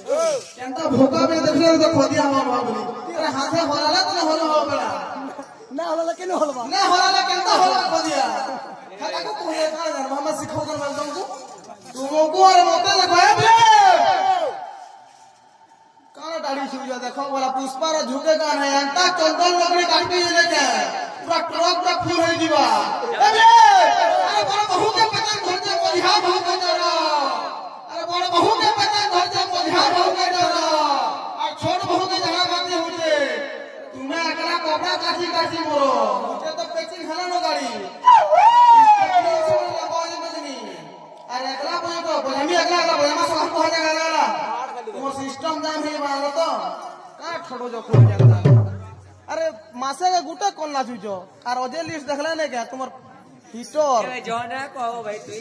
Kenta भोका में देखले तो खोदिया हो बाबली तेरे हाथे होलाला तो होल हो बेला ना होला केने होलबा ना होलाला केंता होला खोदिया खाला को कोहे का हम सिखाओ कर मैं तुमको तुमको और मते लगाए बे काना दाढ़ी छुइया देखो वाला पुष्पा रो झुके कान है अंता चंदन लकड़ी काटी ले के पूरा ट्रक ट्रक फुल हो जीवा ए बे अरे बड़ा बहू के पता घर से बलिहा भाव के जरा अरे बड़ा बहू के पता घर से बलिहा भाव के जरा और छोट बहू के जरा बात होते तुम्हें अकेला कपड़ा काटी काटी मोरो मुझे तो पेचिंग हला नो गाड़ी अरे अकेला बोले तो बोले अकेला बोले मा सब हो जाएगा तुम सिस्टम जाम है मारो तो का ठड़ो जो खोल जाता अरे मासे का गुटा कौन ना चुजो और ओजे लिस्ट देखला ने क्या तुम्हार हिटर जोना को भाई तू